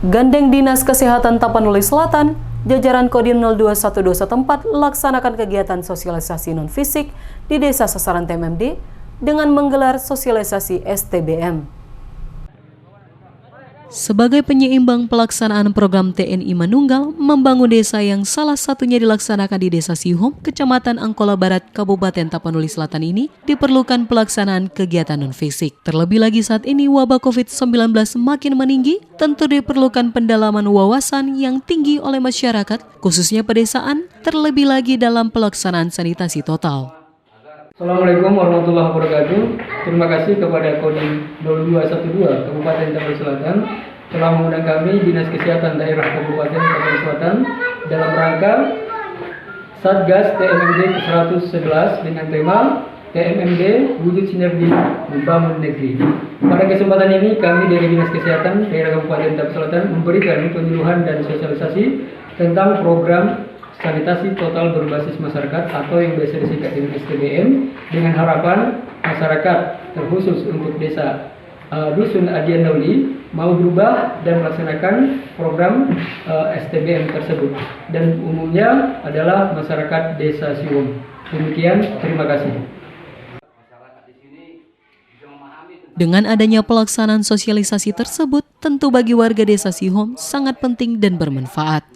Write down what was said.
Gandeng Dinas Kesehatan Tapanuli Selatan, jajaran Kodim 02121 setempat laksanakan kegiatan sosialisasi non-fisik di Desa Sasaran TMMD dengan menggelar sosialisasi STBM. Sebagai penyeimbang pelaksanaan program TNI Manunggal membangun desa yang salah satunya dilaksanakan di Desa Sihom, Kecamatan Angkola Barat, Kabupaten Tapanuli Selatan ini, diperlukan pelaksanaan kegiatan non-fisik. Terlebih lagi saat ini wabah COVID-19 makin meninggi, tentu diperlukan pendalaman wawasan yang tinggi oleh masyarakat, khususnya pedesaan, terlebih lagi dalam pelaksanaan sanitasi total. Assalamualaikum warahmatullahi wabarakatuh. Terima kasih kepada Kodim 0212 Kabupaten Tapanuli Selatan telah mengundang kami Dinas Kesehatan Daerah Kabupaten Tapanuli Selatan dalam rangka Satgas TMMD ke-111 dengan tema TMMD Wujud Sinergi Membangun Negeri. Pada kesempatan ini kami dari Dinas Kesehatan Daerah Kabupaten Tapanuli Selatan memberikan penyuluhan dan sosialisasi tentang program sanitasi total berbasis masyarakat atau yang biasa disingkat dengan STBM, dengan harapan masyarakat terkhusus untuk desa Dusun Adian Dauli mau berubah dan melaksanakan program STBM tersebut, dan umumnya adalah masyarakat desa Siwom. Demikian, terima kasih. Dengan adanya pelaksanaan sosialisasi tersebut, tentu bagi warga desa Sihom sangat penting dan bermanfaat.